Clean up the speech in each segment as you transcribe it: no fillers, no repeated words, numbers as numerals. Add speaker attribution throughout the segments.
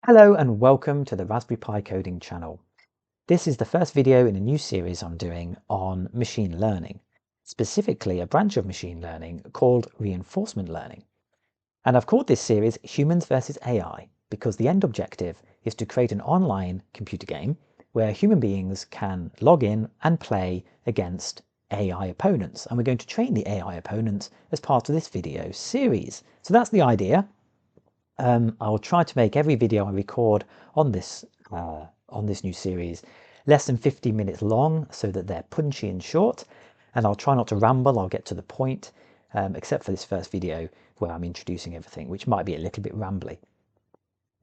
Speaker 1: Hello and welcome to the Raspberry Pi Coding channel. This is the first video in a new series I'm doing on machine learning, specifically a branch of machine learning called reinforcement learning. And I've called this series Humans versus AI because the end objective is to create an online computer game where human beings can log in and play against AI opponents. And we're going to train the AI opponents as part of this video series. So that's the idea. I will try to make every video I record on this new series less than 50 minutes long so that they're punchy and short, and I'll try not to ramble. I'll get to the point, except for this first video where I'm introducing everything, which might be a little bit rambly.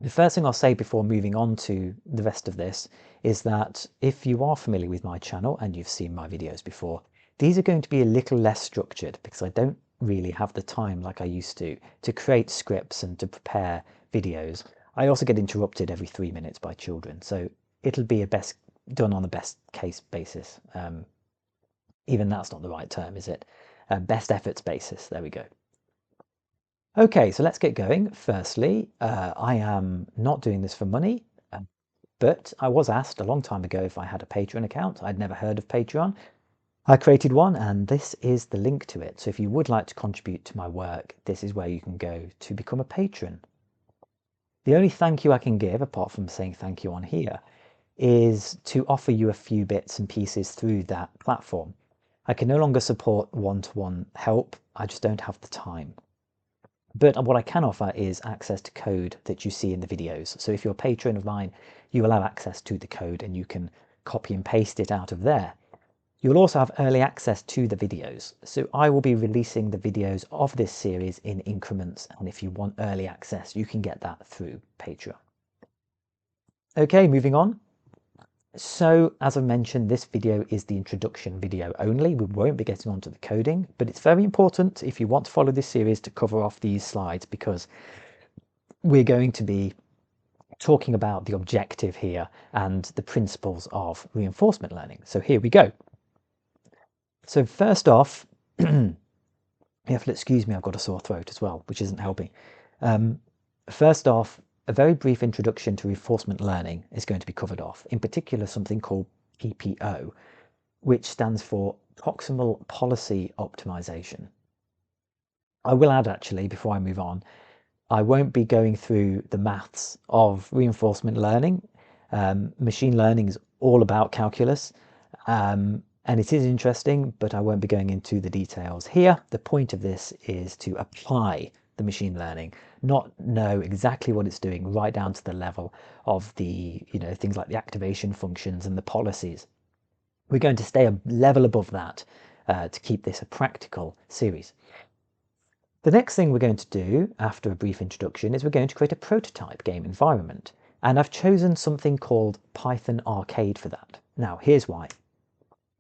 Speaker 1: The first thing I'll say before moving on to the rest of this is that if you are familiar with my channel and you've seen my videos before, these are going to be a little less structured because I don't really have the time like I used to create scripts and to prepare videos. I also get interrupted every 3 minutes by children, so it'll be done on a best case basis. Even that's not the right term, is it? Best efforts basis, there we go. Okay, so let's get going. Firstly, I am not doing this for money, but I was asked a long time ago if I had a Patreon account. I'd never heard of Patreon. I created one, and this is the link to it. So if you would like to contribute to my work, this is where you can go to become a patron. The only thank you I can give, apart from saying thank you on here, is to offer you a few bits and pieces through that platform. I can no longer support one-to-one help. I just don't have the time. But what I can offer is access to code that you see in the videos. So if you're a patron of mine, you will have access to the code and you can copy and paste it out of there. You'll also have early access to the videos. So I will be releasing the videos of this series in increments. And if you want early access, you can get that through Patreon. Okay, moving on. So as I mentioned, this video is the introduction video only. We won't be getting onto the coding, but it's very important if you want to follow this series to cover off these slides because we're going to be talking about the objective here and the principles of reinforcement learning. So here we go. So first off, you have to excuse me, I've got a sore throat as well, which isn't helping. First off, a very brief introduction to reinforcement learning is going to be covered off, in particular something called PPO, which stands for Proximal Policy Optimization. I will add actually, before I move on, I won't be going through the maths of reinforcement learning. Machine learning is all about calculus, and it is interesting, but I won't be going into the details here. The point of this is to apply the machine learning, not know exactly what it's doing right down to the level of the, things like the activation functions and the policies. We're going to stay a level above that to keep this a practical series. The next thing we're going to do after a brief introduction is we're going to create a prototype game environment. And I've chosen something called Python Arcade for that. Now, here's why.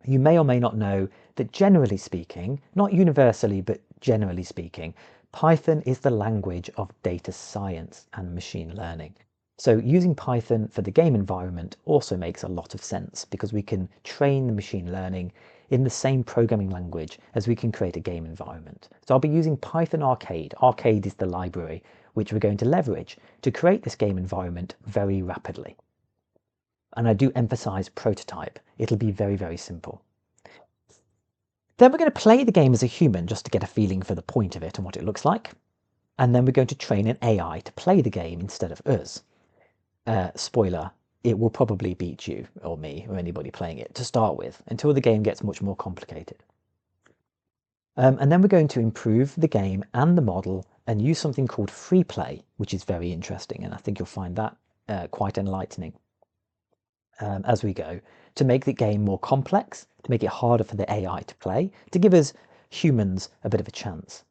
Speaker 1: You may or may not know that generally speaking, not universally, but generally speaking, Python is the language of data science and machine learning. So using Python for the game environment also makes a lot of sense because we can train the machine learning in the same programming language as we can create a game environment. So I'll be using Python Arcade. Arcade is the library which we're going to leverage to create this game environment very rapidly. And I do emphasize prototype. It'll be very, very simple. Then we're going to play the game as a human just to get a feeling for the point of it and what it looks like. And then we're going to train an AI to play the game instead of us. Spoiler, it will probably beat you or me or anybody playing it to start with until the game gets much more complicated. And then we're going to improve the game and the model and use something called free play, which is very interesting. And I think you'll find that quite enlightening as we go, to make the game more complex, to make it harder for the AI to play, to give us humans a bit of a chance.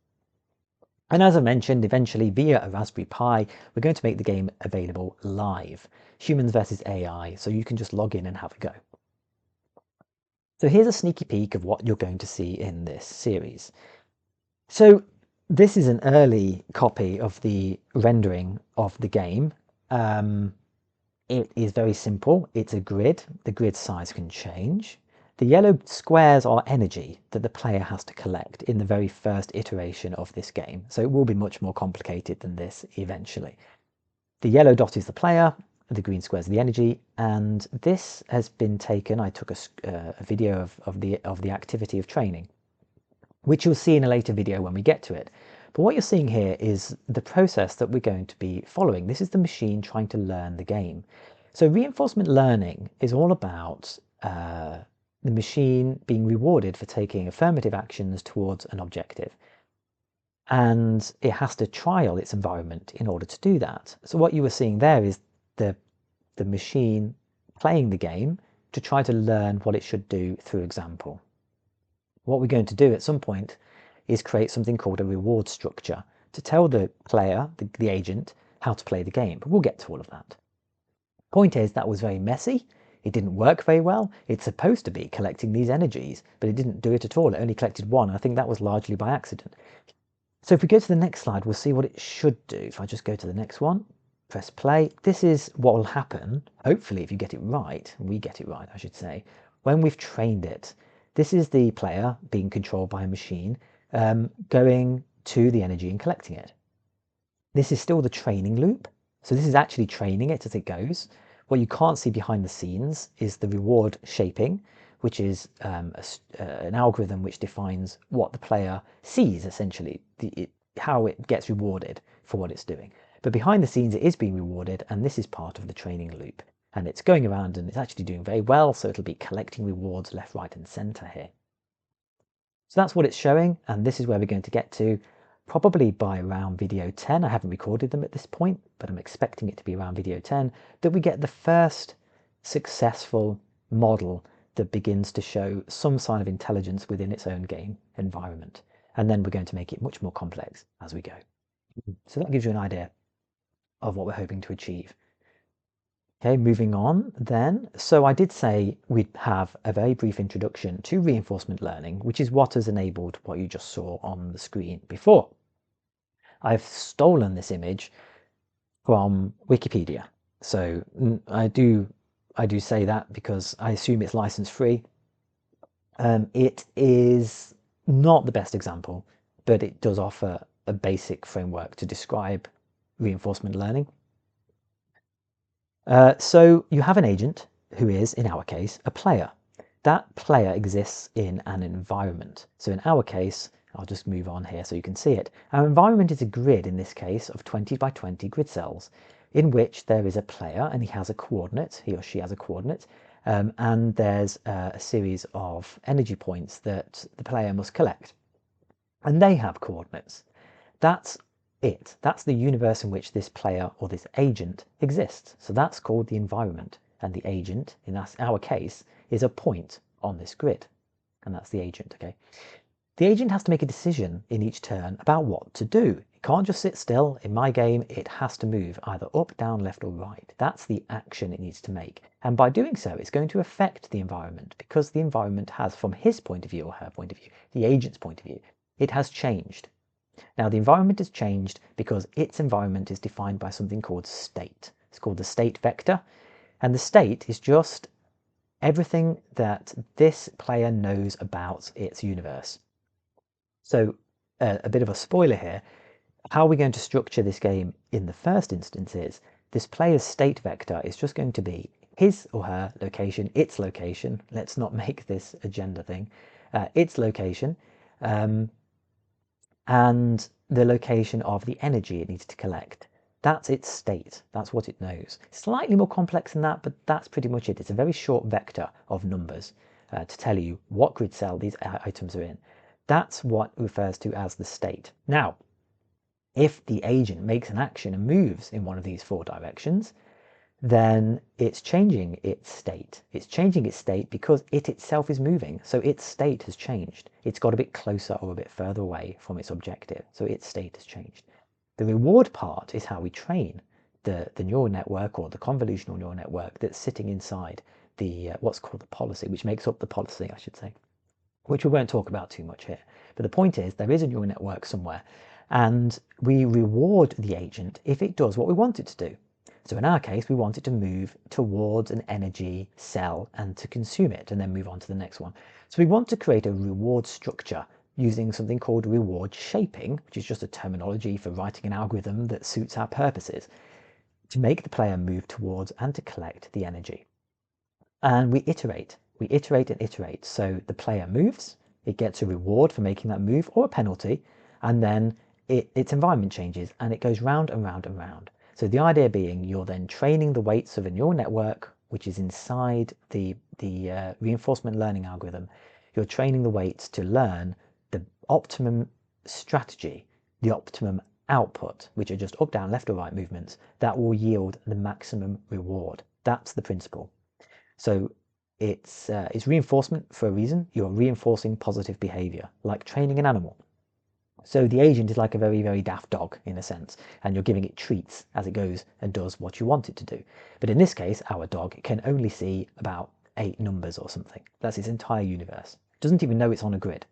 Speaker 1: And as I mentioned, eventually via a Raspberry Pi, we're going to make the game available live, humans versus AI, so you can just log in and have a go. So here's a sneaky peek of what you're going to see in this series. So this is an early copy of the rendering of the game. It is very simple. It's a grid. The grid size can change. The yellow squares are energy that the player has to collect in the very first iteration of this game. So it will be much more complicated than this eventually. The yellow dot is the player, the green square is the energy, and this has been taken. I took a video of the activity of training, which you'll see in a later video when we get to it. But what you're seeing here is the process that we're going to be following. This is the machine trying to learn the game. So reinforcement learning is all about the machine being rewarded for taking affirmative actions towards an objective. And it has to trial its environment in order to do that. So what you were seeing there is the machine playing the game to try to learn what it should do through example. What we're going to do at some point is create something called a reward structure to tell the player, the agent, how to play the game. But we'll get to all of that. Point is, that was very messy. It didn't work very well. It's supposed to be collecting these energies, but it didn't do it at all. It only collected one. I think that was largely by accident. So if we go to the next slide, we'll see what it should do. If I just go to the next one, press play, this is what will happen, hopefully, if you get it right, we get it right, I should say, when we've trained it. This is the player being controlled by a machine, going to the energy and collecting it. This is still the training loop. So this is actually training it as it goes. What you can't see behind the scenes is the reward shaping, which is an algorithm which defines what the player sees, essentially, how it gets rewarded for what it's doing. But behind the scenes, it is being rewarded, and this is part of the training loop. And it's going around and it's actually doing very well, so it'll be collecting rewards left, right, and center here. So that's what it's showing, and this is where we're going to get to probably by around video 10. I haven't recorded them at this point, but I'm expecting it to be around video 10, that we get the first successful model that begins to show some sign of intelligence within its own game environment. And then we're going to make it much more complex as we go. So that gives you an idea of what we're hoping to achieve. Okay, moving on then. So I did say we'd have a very brief introduction to reinforcement learning, which is what has enabled what you just saw on the screen before. I've stolen this image from Wikipedia. So I do say that because I assume it's license free. It is not the best example, but it does offer a basic framework to describe reinforcement learning. So you have an agent who is, in our case, a player. That player exists in an environment. So in our case, I'll just move on here so you can see it. Our environment is a grid, in this case, of 20 by 20 grid cells, in which there is a player and he has a coordinate, he or she has a coordinate, and there's a series of energy points that the player must collect. And they have coordinates. That's it. That's the universe in which this player or this agent exists. So that's called the environment. And the agent, in our case, is a point on this grid. And that's the agent, okay? The agent has to make a decision in each turn about what to do. It can't just sit still. In my game, it has to move either up, down, left, or right. That's the action it needs to make. And by doing so, it's going to affect the environment, because the environment has, from his point of view or her point of view, the agent's point of view, it has changed. Now, the environment has changed because its environment is defined by something called state. It's called the state vector. And the state is just everything that this player knows about its universe. So a bit of a spoiler here. How we're going to structure this game in the first instance is this player's state vector is just going to be his or her location, its location. Let's not make this a gender thing. Its location. And the location of the energy it needs to collect. That's its state. That's what it knows. Slightly more complex than that, but that's pretty much it. It's a very short vector of numbers to tell you what grid cell these items are in. That's what refers to as the state. Now, if the agent makes an action and moves in one of these 4 directions, then it's changing its state. It's changing its state because it itself is moving. So its state has changed. It's got a bit closer or a bit further away from its objective. So its state has changed. The reward part is how we train the neural network or the convolutional neural network that's sitting inside the what's called the policy, which makes up the policy, I should say, which we won't talk about too much here. But the point is there is a neural network somewhere, and we reward the agent if it does what we want it to do. So in our case, we want it to move towards an energy cell and to consume it and then move on to the next one. So we want to create a reward structure using something called reward shaping, which is just a terminology for writing an algorithm that suits our purposes. to make the player move towards and to collect the energy. And we iterate and iterate. So the player moves, it gets a reward for making that move or a penalty, and then its environment changes and it goes round and round and round. So the idea being you're then training the weights of a neural network, which is inside the reinforcement learning algorithm. You're training the weights to learn the optimum strategy, the optimum output, which are just up, down, left or right movements that will yield the maximum reward. That's the principle. So it's reinforcement for a reason. You're reinforcing positive behavior, like training an animal. So the agent is like a very, very daft dog in a sense, and you're giving it treats as it goes and does what you want it to do. But in this case, our dog can only see about 8 numbers or something. That's its entire universe. It doesn't even know it's on a grid.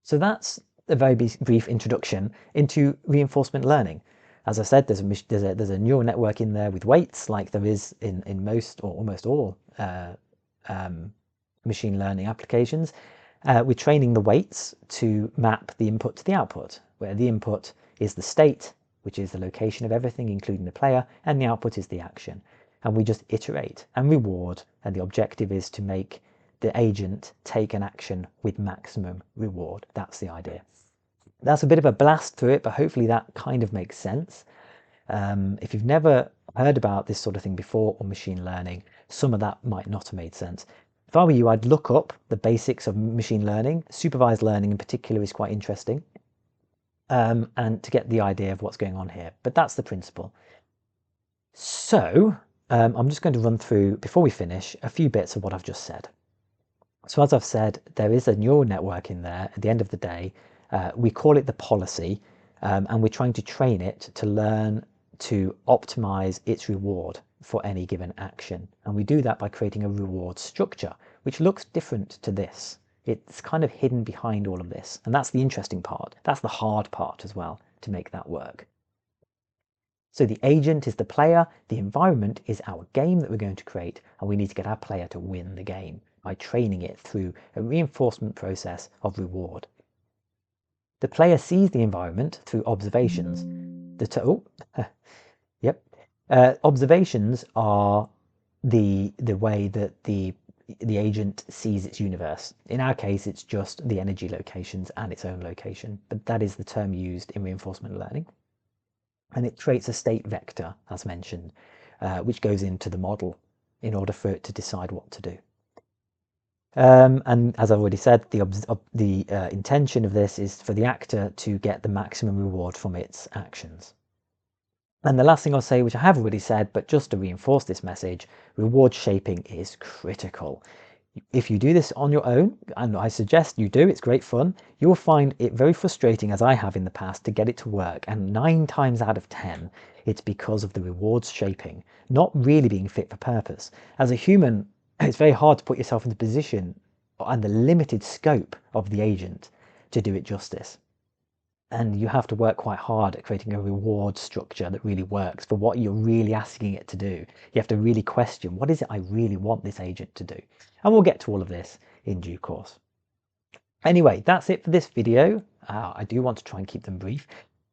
Speaker 1: So that's a very brief introduction into reinforcement learning. As I said, there's a neural network in there with weights, like there is in most or almost all machine learning applications. We're training the weights to map the input to the output, where the input is the state, which is the location of everything, including the player, and the output is the action. And we just iterate and reward, and the objective is to make the agent take an action with maximum reward. That's the idea. That's a bit of a blast through it, but hopefully that kind of makes sense. If you've never heard about this sort of thing before, or machine learning, some of that might not have made sense. If I were you, I'd look up the basics of machine learning. Supervised learning in particular is quite interesting, and to get the idea of what's going on here. But that's the principle. So I'm just going to run through, before we finish, a few bits of what I've just said. So as I've said, there is a neural network in there. At the end of the day, we call it the policy, and we're trying to train it to learn to optimize its reward for any given action. And we do that by creating a reward structure, which looks different to this. It's kind of hidden behind all of this. And that's the interesting part. That's the hard part as well, to make that work. So the agent is the player, the environment is our game that we're going to create, and we need to get our player to win the game by training it through a reinforcement process of reward. The player sees the environment through observations. Observations are the way that the agent sees its universe. In our case, it's just the energy locations and its own location, but that is the term used in reinforcement learning. And it creates a state vector, as mentioned, which goes into the model in order for it to decide what to do. And as I've already said, the intention of this is for the actor to get the maximum reward from its actions. And the last thing I'll say, which I have already said, but just to reinforce this message, reward shaping is critical. If you do this on your own, and I suggest you do, it's great fun, you'll find it very frustrating, as I have in the past, to get it to work. And 9 times out of 10, it's because of the rewards shaping, not really being fit for purpose. As a human, it's very hard to put yourself in the position and the limited scope of the agent to do it justice. And you have to work quite hard at creating a reward structure that really works for what you're really asking it to do. You have to really question, what is it I really want this agent to do? And we'll get to all of this in due course. Anyway, that's it for this video. I do want to try and keep them brief.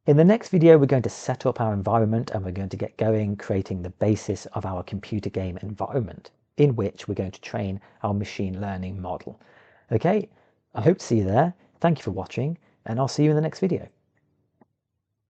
Speaker 1: In the next video, we're going to set up our environment and we're going to get going creating the basis of our computer game environment in which we're going to train our machine learning model. Okay, I hope to see you there. Thank you for watching, and I'll see you in the next video.